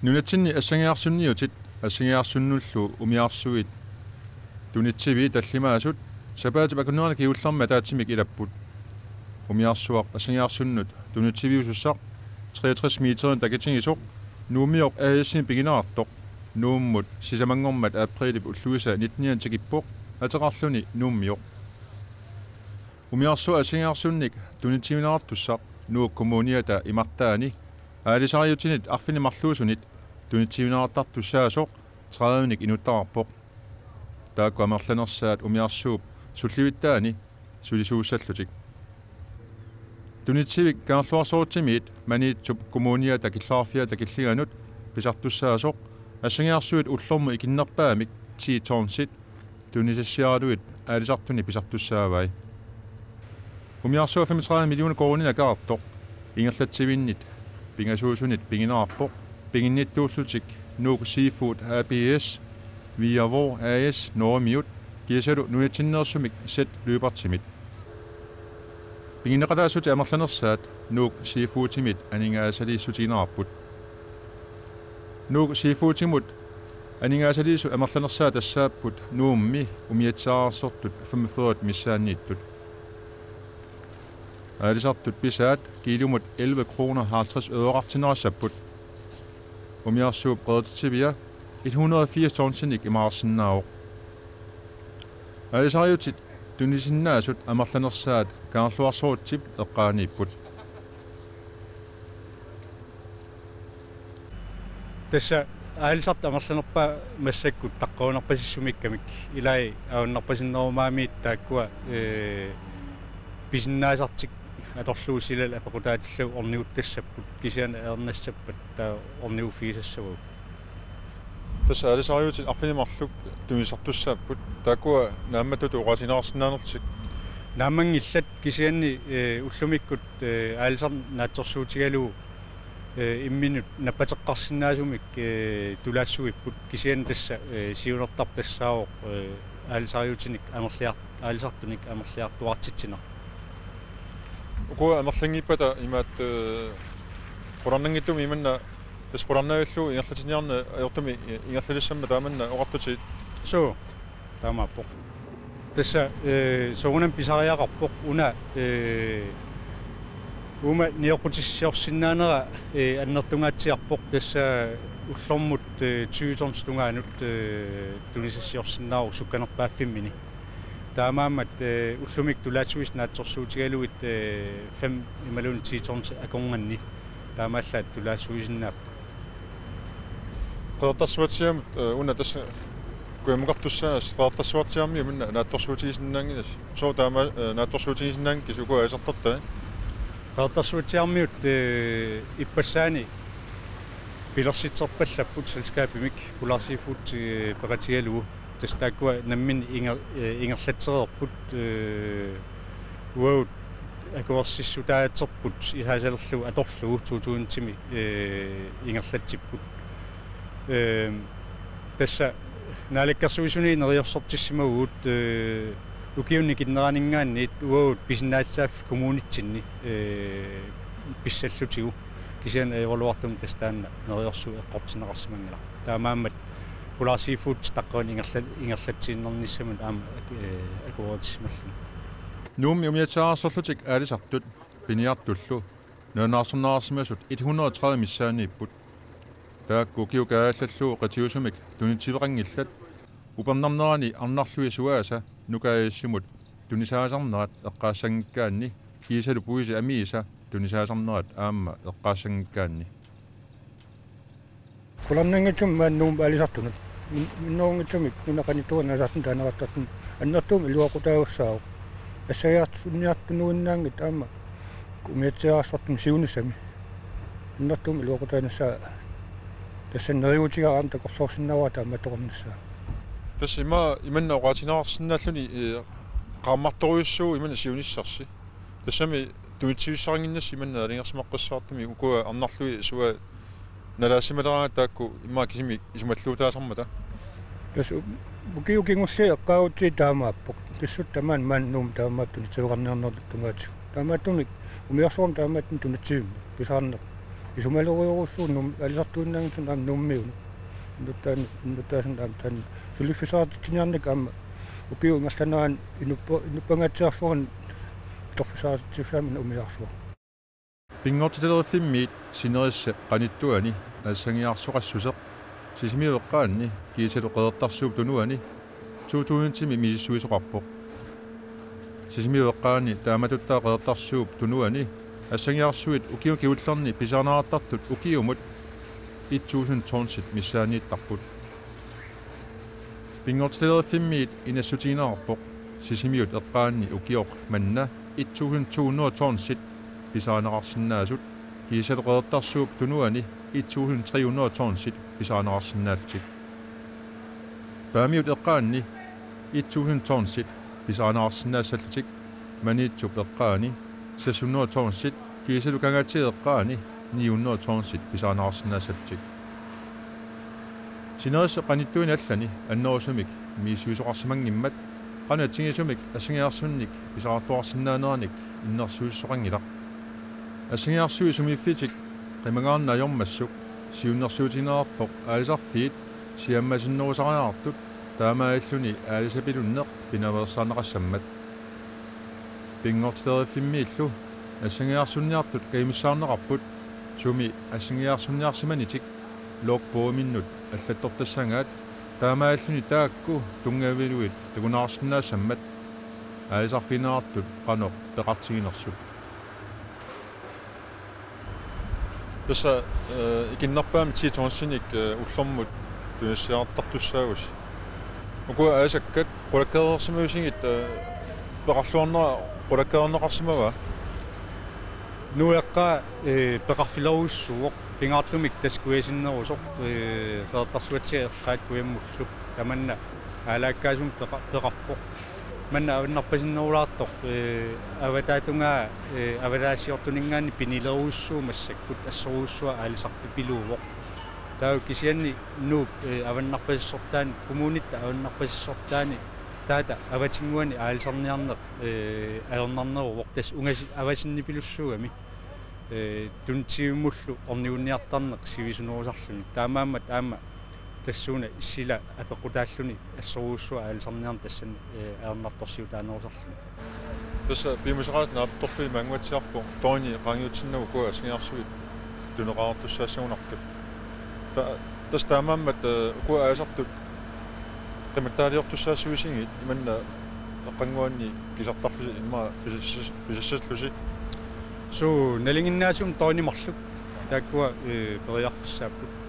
Nunatsinni assangиарсунниутит assangиарсуннуллу умиарсуит тунитсиви таллимаасут сапаати пакуннерани киулларма таатсимик илаппут умиарсуақ assangиарсуннут тунитсивиусуссақ 63 метрен такитингисоқ нуумиоқ аасин пигинеартоқ нууммут сисамангормат априлип уллуиса 19 тикиппоқ атеқарлуни нууммиоқ умиарсуа assangиарсунник тунитсивинеартуссақ нуук коммуниата имартаани аалисариутинит арфини марлуусунит тунитсивинеартартуссаасоқ 30ник инуттаарпоқ таакку амерланерсаат умиарсууп сулливиттаани сулисууссаллутик тунитсивик каарлуарсоортимиит маниитсуп коммуниата киллаарфиата киллиганут писартуссаасоқ assangиарсуит уллорму икиннерпаамик титорнсит тунисассиаралуит аалисартуни писартуссаавай умиарсуа 35 миллиона коронина каартоқ ингерлатсивиннит пингасуусунит пигинаарпоқ пигинниттууллутик нуук seafood ABS Viavo AS Normute кисалу нунатсиннерсумик сет løbertimit пигинеқатаасути амерланерсаат нуук seafood-тимит анингаасалииссутигинаарпут нуук seafood-тимут анингаасалиису амерланерсаа тассааппут нуумми умиатсаарсортут 45 миссааннииттут аалисартут писаат килумут 11 kroner 50 øre умиарсууп qeertitsivia 180 tonsinik имаарсиннаавоқ аалисариутит тунисиннаасут амерланерсаат каарлуарсоортип эққаанииппут тасса аалисарт амерланерпаа массаккут таққуунерпасиссумиккамик илай ауннерпасиннерумаамиит тааккуа писиннаасартик аторлуусилал апақутаатиллу орниуттассаппут кисиана ернассаппат таа орниуффигисассаву тасса аалисариутит арфинимарлук тунисартуссааппут тааккуа наамматут уqasinаарсинаанертик наамангиллат кисианни уллумиккут аалисар наатсорсуутигалуу имминут наппатеққарсинаасумик тулаассуиппут кисиан тасса сиунертартассаавоқ аалисариутиник амерлиар аалисартуник амерлиартуартитсина уку амерлангиппата имаат қорannангиттуми иманна тас қораннаавиллу ингерлатиниарна аёртуми ингерлалиссамма тааманна оqartutiit соо таамааппоқ тасса согунам писариақарпоқ уна ума ниоқутиссиорсиннаанера аннертунгаатсиарпоқ тасса уллормут 20 tons тунгаанут тунисассиорсиннаару сукканерпааффиммини таамаамат уллумик тулаатсуис наатсорсуутигалуит 5 ималун 10 tons аконганни таамааллаат тулаассуисиннаап qeertarsuatiamut una tassa kuimaqartussaaas qeertarsuatiammi minna naattorsuutigisinnaanginas soo taama naattorsuutigisinnaangi suku aisartartaa qeertarsuutiarmiut иппассаани пилерситсерпаллаппут селскаапимик пуларсифут пеқатигалуу тастааккуа наммин ингерлатсереерпут уаут акуарсиссутаатсерпут ихаасалерлу аторлуу туутуунтими ингерлатсиппут тасса наликкарсуисуни нериорсортиссимагуут укиунни киннераанингаанниит уаут писиннаатсаафф коммуунитсинни писсаллутигу кисиан эволуартум тастаанна нериорсу эққортинеқарсимангала таамааммат пуларсифут таққуан ингерлатсииннерниссамут аама акуатисмаллу нуумми умиатсаарсерлутик аалисартут пиниартуллу нуанаарсернаарсимасут 130 миссаанииппут таакку киукааллаллуу qatiusumik тунитсивеқангиллат упернарнерани арнарлуи суааса нукааиссумут тунисаасарнерат эққаассангиккаанни кисалу пуиси амииса тунисаасарнерат аама эққаассангиккаанни куларнангитсум мааннуум аалисартунут минноонгитсумик нунақанитуанасартун таанеқартартун аннертуум илуақутаагуссаау ассагаартунниартунуиннаангит аама кумиатсиаарсартун сиунissami аннертуум илуақутаанассаа тассаннериутигараам такорлуорсиннаваа таама тоқорнассаа тасса иманна оqatinаарсиннааллуни qaammartoruissuu имана сиуниссарси тассами тунитсивиссарингиннасси иманна алингерсимаққиссаартуми укуа арнарлуи суа налаасималераа таакку имма кисими исумаллуутаасармата тас букиукингулли эққаавутси таамааппоқ тассут тамаан мааннуум таамааттуни тивеқарниарнерлу тунгаатсу таамааттуник умиарсуум таамааттун тунатсивимма писаарнер исумалориорусууннум алисартууннаагин аам нуммиуну нутаасан таан сулиффисаартитиниарник аама укиу ингерланаан инуппангаатсиарфорн торфисаартитсуусаамин умиарсуа пингортилериффиммиит синерисса qanittuani аассангиарсоqaссусеq сисимиуэккаанни киисалу qeertarsuup тунуани туутуунтими мииссуисоqarpoq сисимиуэккаани тааматуттаа qeertarsuup тунуани ассангиарсуит укиу киуллерни писаарнаартартут укиумут 1000 миссаанииттарпут пингортилериффиммиит инассутигинаарpoq сисимиут эққаанни укиоқ манна 1200 писаанеқарсинаасут киисалу qeertarsuup тунуани 1300 писаанеқарсинаатсик паамиут эққаанни 1000 писаанеқарсинаассаллутик маниитсуп эққаани 600 киисалу кангаатсиэ эққаани 900 писаанеқарсинаассаллутик синерисса qanittuuni аллани аннерусумик мииссуисоқарсимангиммат qanu атсигисумик ассангиарсунник писаартуарсинаанерник иннерсуиссоқангилақ ассангиарсуи сумиффитик qimangаарна ajormassuk siunnersuutinerarpoq aalisarfiit siammasinnerusariartut taamaalluni aalisapilunneq pinaversaarneqassammat pingortiterifimmiillu assangiarsunniartut kaimissaarneqarput sumi assangiarsunniarsimanitik loqpoominnut аллатторtassangaat таамааллуни таакку тунгаавилуит такунаарсиннаасаммат аalisarfineartut qanoq peqartiginersut Tässä ikinnappaami tiitorsinik ullormut tuissiaartartussaavus. Uku aasakkat qulakkeerersimuusingit peqarluarnera qulakkeernerqarsimava. Nueqqa peqarfileruussuuq pingaartumik taskuisinnerusoq qeertarsuatigeqqaat kuimmullu tamanna aalaakkaasum peqarpoq manna avinnerpasinnerulaartoq avatatunga avataasiortuningaani pinileruussuumassakkut assoruussua aalisarfipiluuvoq taa kisianni nuup avannarpasissortaan kommunitta avannarpasissortaani taata avatinguani aalisarniarneq aernarneruvoq tas ungasi avasinnipilussuugami tuntiumullu orniunniartarneq sivisunerusarluni taamaammat aama тассууна issila апеқутааллуни ассорууссуа аалисарниарн тассан аернартарсиутааnerusarluni Tässä viimeiset naaptorpii mangwatsiarpo toini qangiutsinnagu kua asngiarsuit tuneqaartussaassuunartut tas taamammat kua aasartut tamattaaliortussaassuisingit imanna eqqanguanni kisartarlusi imma pisissaslusi so nalinginnaasum toinimarluk taakkua periarfissaapput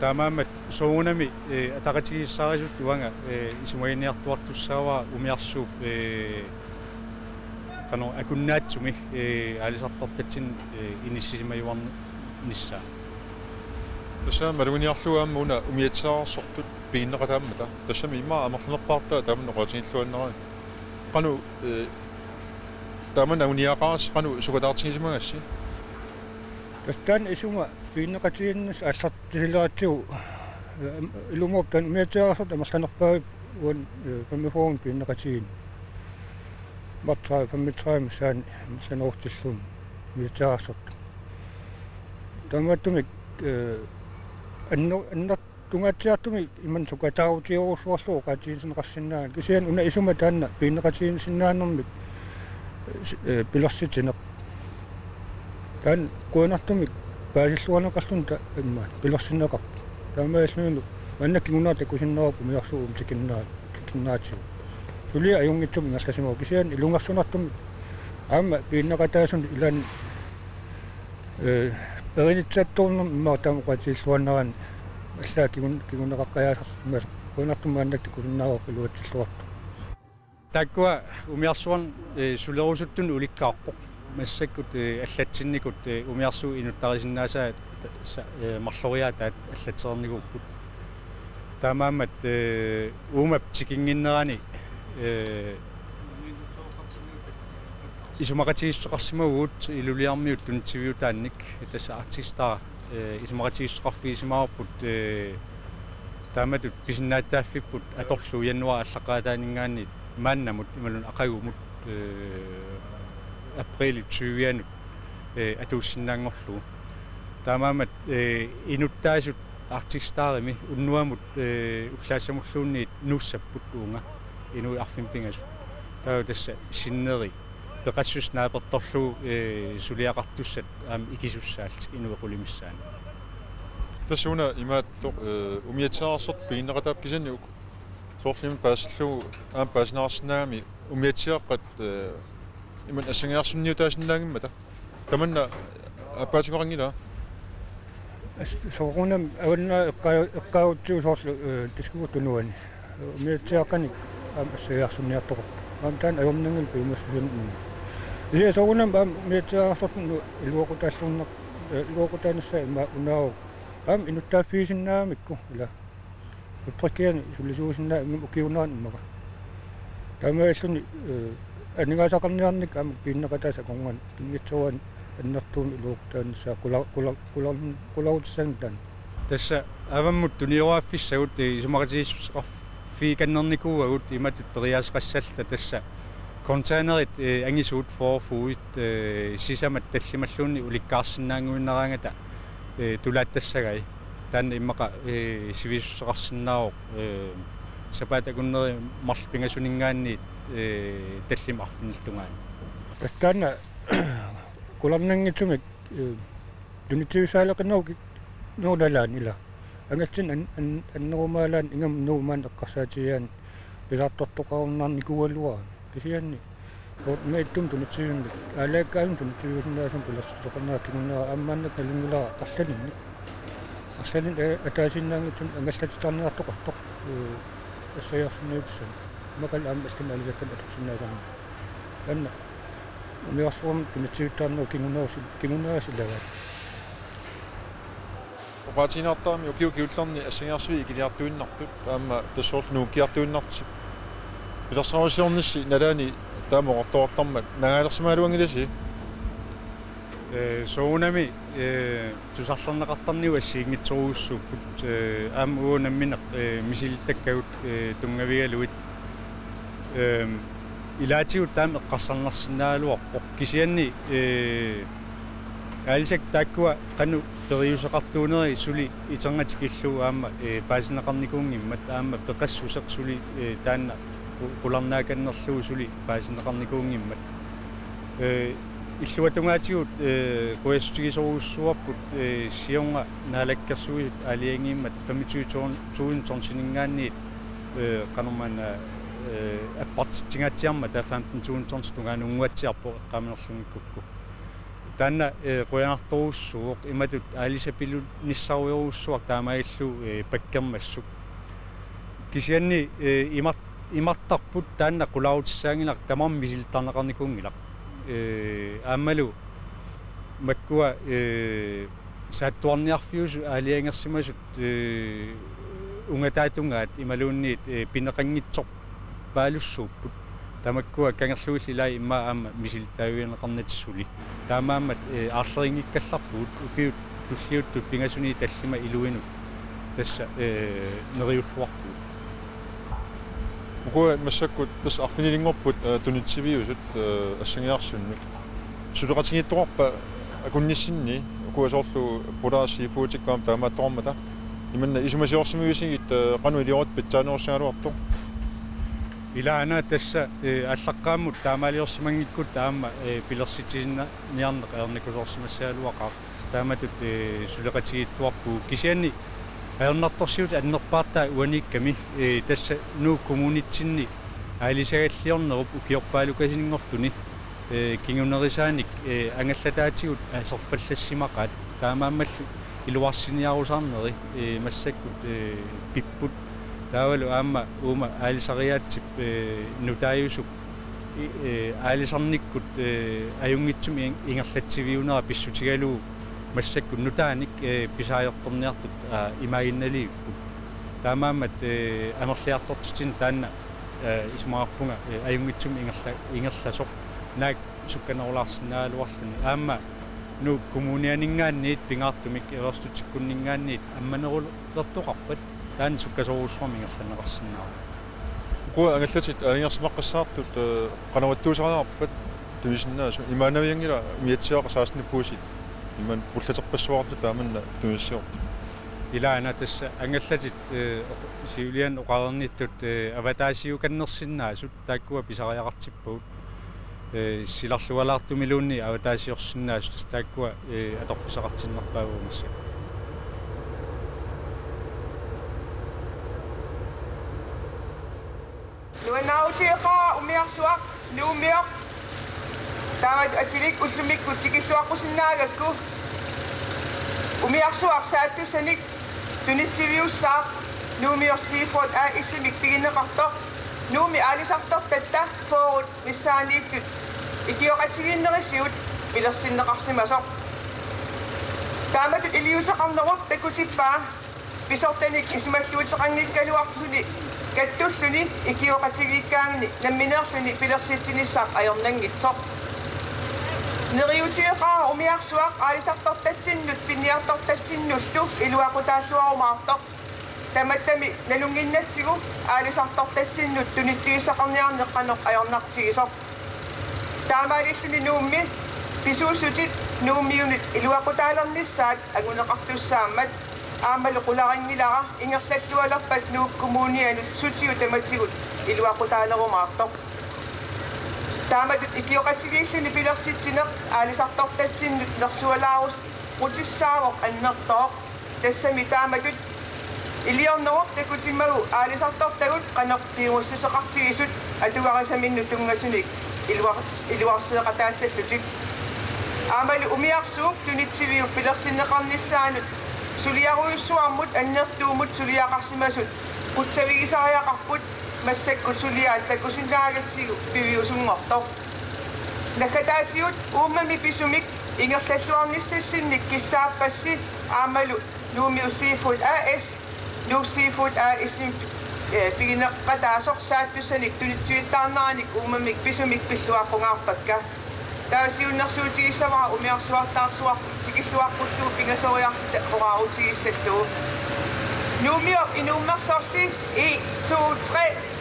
taamaamat sounami ataqatigissaarasut uanga isumainiartuartussaava umiarsuup qano akunnaatsumi aalisartartatsin inissisimajuarni nissaa Tässä maluniarluaamma una umiatsaarsortut piinneqataammata tassami imma amerlunerpaartaa taamanneqatigiilluannerani qanu taaman uniaqaas qanu sukataartigisimagасsi Tästään isuma piinneqatiginnas аллартисилератсигу илумоптан уmiatsaarсут амерланерпаа уан паммифоон piinneqatigin мартаа паммитраамсаан амерланеруттиллуун уmiatsaarсут таматтумик аннер тунгаатсиартуми иман сукатаарутиорусуарлуу qatiginsинеқарсинаан кисиан уна исума таанна piinneqatiginsиннаанермик пилерситинеқ таан куанартумик паасиллуанеқарлун та имма пилерсинеқар таамааллуину маннаккигунаа такусиннерапу миарсуум тикиннаатсу сулиа аюнгитсум ингерласимаа кисиан илунгарсунартуми аама piinneqataasун илаан эринитсаатторнер имма таамоқатииллуаннеран аллаа кигунеқаққаяасарсимас куанартум маннак такусиннерапу илуатсиллуарту таккуа умиарсуан сулерусуттун уликкаарпоқ массаккут аллатсинникут умиарсуу инуттарисиннаасаа марлориаатаат аллатсернигууппут таамаамат уумап тикингиннерани исумақатигиссоқарсимагуут илулиармиут тунтивиутаанник тасса артистаа исумақатигиссоқарфигисимаарпут тааматут писиннааттааффиппут аторлу януа аллақаатаанингаани мааннамут ималун ақагумут април 20 атуссиннаангорлу таамаамат инуттаасут артикстаарими уннуамут уллаассамуллуунниит нууссаппут уунга инуи арфимпингасу таа тасса синнери пеқассус нааперторлуу сулиақартуссат аама икисуссаалт инуи қулимиссаани тассуна имааттоқ умиатсаарсорт пииннеқатаап кисанниук соорлими паассаллуу аама паасинаарсинаами умиатсиаққат иман ассангиарсунниутаасиннаагиммата таманна апаатингорангила соорунам аванна эққаутсуу соорлу тискуутунуани умиатсиаққаник аама ассагиарсунниартоқ амтан аёрнангил пимассусан ие соорунам аама умиатсиаарсортну илуоқутааллууннақ илуоқутаанасса има унаау аама инуттааффиисиннаамикку ила уппакиани сулисуусиннаа ингум укиунаанмака тамааллуни анингаасақарниарник аама пииннеқатааса конган пингитсуан аннертуун илуоқутаанасса кулаутсангтан тасса аваммут туниораффиссагут исумақатииссусеқарфи каннерникууагут иматут периаасеқассалта тасса контейнерит ангисуут форфуит сисамат таллималлуунни уликкаарсинаангуиннераангата тулааттассагай таанна иммақа сивиссусеқарсинаавоқ сапаатакуннери марлпингасунингаанниит таллим арфинниллунгаани тастаана куларнангитсумик тунитсивисаалеқиннауки нуулалаанила ангатсин аннерумаалаан ингам нуумаан эққарсаатигаан пилаартортоқарнарникуалуа кисианни мэйттум тунитсивимми аалааккаам тунитсивисиннаасум пилассоқарнаа кинунаа аммааннак налунгулаа қарлалинник арлалин атаасиннаангитсум ангаллатитарниартоқартоқ ассаярсинниупсан макал аамаллина алисаккан атусиннаасарни анна умиарсуум тунитсивиттаарнуу кинунаасиллагаа опаатинаартаами укиукиуллерни ассангиарсуи икилиартуиннартут аама тассоорлу киартуиннарти пиларсаавассиорнисси налаани таамоqortoortarmat нагаалерсимаалуангиласи соунами тусарлернеқартарниу ассиингитсоруussууппут аама уунамминеқ мисилиттаккагут тунгавигалуит илаатигут таама эққарсарнарсинаалуарпо кисианни алисак тааккуа кану периусеқартуунери сули итергатикиллуу аама паасинеқарникуунгиммат аама пеқассусеқ сули таанна qulарнааканнерлуу сули паасинеқарникуунгиммат иллуатунгаатигут куяссутигисоруussуарпут сиунга наалаккерсуит алиангиммат 25 торнсинингаанниит канормана аппартитингаатиарма таа 15 торнс тунгаан унгуатсиарпо эққаминерлунгиккукку таанна қуянарторуussууоқ иматут алисапилу ниссаруйоруuссуар таамаиллу паккермассук кисианни имартарпут таанна qulautissaagilar тамам мисилтарнеқарникуунгилақ аамалу маккуа сааттуарниарфиусу алиангерсимасут унгатаатунгаат ималуунниит пинеқангитсор паалуссууппут тамаккуа кангерлуиллилаа имма аама мисилтаавианеқарнатиссули таамаамат аарлерингиккалларпуут укиут туллиуттут пингасуни таллима илуинут тасса нериуллуарпуут укуа массаккут тас арфинилингорпут тунитсивиусут ассангиарсуннут сулеқатингитторпа акунниссинни укуа соорлу пулааси фуутиккаам таамааттормата иманна исумасиорсимуисигит кануилиорат питсаанерсааруарту илаана тасса аллаққааммут таамаалиорсимангиккут таама пилерситисинна ниарнеқ ерникусорсимассаалуақаа тааматут сулеқатигиттуарпу кисианни аернарторсиут аннерпаартаа уаникками тасса нуу коммунитсинни аалисагаллиорнеруп укиорпаалукасинингортуни кингунерисааник ангаллатаатигут асерфаллассимақаат таамааммаллу илуарсиниарусаарнери массаккут пиппут таавалу аама ума аалисариаатсип нутааюсук аалисарниккут аюнгитсум ингерлатсивиунера писсутигалуу массакку нутааник писаajortorniartut имагинналииппут таамаамат анерлиартортитин таанна исмаарпунга аюнгитсум ингерласоқ наак сукканерулаарсинаалуарлуни аама ну коммунианингаанниит пингаартумик эверстутсиккуннингаанниит амманерулертоқарпат таан суккасоруussуарми ингерланеқарсинаа укуа ангаллатит алингерсимаққассаартут қанаваттуусариарпат туисиннаасу имаанавиангила миатсиақарсаасни пуусит иман пуллатерпассуарту тааманна туниссиор илаана тасса ангаллатит сиулиан оқарерниттут аватаасиу каннерсиннаасут тааккуа писариақартиппагут силарлуалаартумилуунни аватаасиорсиннаасут тааккуа аторфисақартиннерпаагуумасса нуанаутиэқаа умиарсуақ нуумиоқ таамат атилик уллумикку тикиллуаққусиннаагакку умиарсуақ сааттусаник тунитсивиуссаа нуумиорсиифот исимик пигиннеқартоқ нууми аалисартор татта фоорут миссаанииттут икиоқатигиннерисиут пилерсиннеқарсимасоқ тааматут илиусақарнеруп таккутиппаа писортаник исималлуутеқангиккалуарлуни каттуллуни икиоқатигиккаангни намминеерлуни пилерситсиниссаақ аёрнангитсоқ нериутиеқаа умиарсуақ аалисартортатсиннут пинниартортатсиннуллу илуақутааллуарумаартоқ таматтами налунгиннатсигу аалисартортатсиннут тунитсигиссақарниарнеққаноқ аёрнартигисоқ таамаалиллуни нуумми писуусутит нууммиунит илуақутаалерниссаат агунеқартуссааммат аамалу қуларингилара ингерллаллуалерпат нууккумуунианут сутигу таматигут илуақутаалерумаартоқ тааматут икиоқатигииллуни пилерситсинеқ аалисартортатсиннут нерсуалаарус қутиссаавоқ аннертооқ тассами тааматут илиорнеруп такутиммагу аалисартортагут қанеқ пиуссусеқартигисут атугарасаминну тунгасуник илуарсеқатаассаллутик аамалу умиарсуук тунитсивиу пилерсиннеқарниссаанут сулиаруйуссуармут аннертуумут сулиақарсимасут путсавигисариақарпут массакку сулиаат такусинаагатсигу пивиусунгортоқ накатаатиут ууммами писумик ингерллаллуарниссассинник киссааппасси аамалу нуумиу сифуд АС нуу сифуд исим пигинеққатаасоқ сааттуссаник тунитсуиттаарнараник ууммамик писумик пиллуаққунгаарпакка таасиуннэрсуутигиссавара умиарсуартаарсуар тикиллуаққуллуу пингасориарта ораарутигиссаллуу нуумио инууммерсорти 1 2 3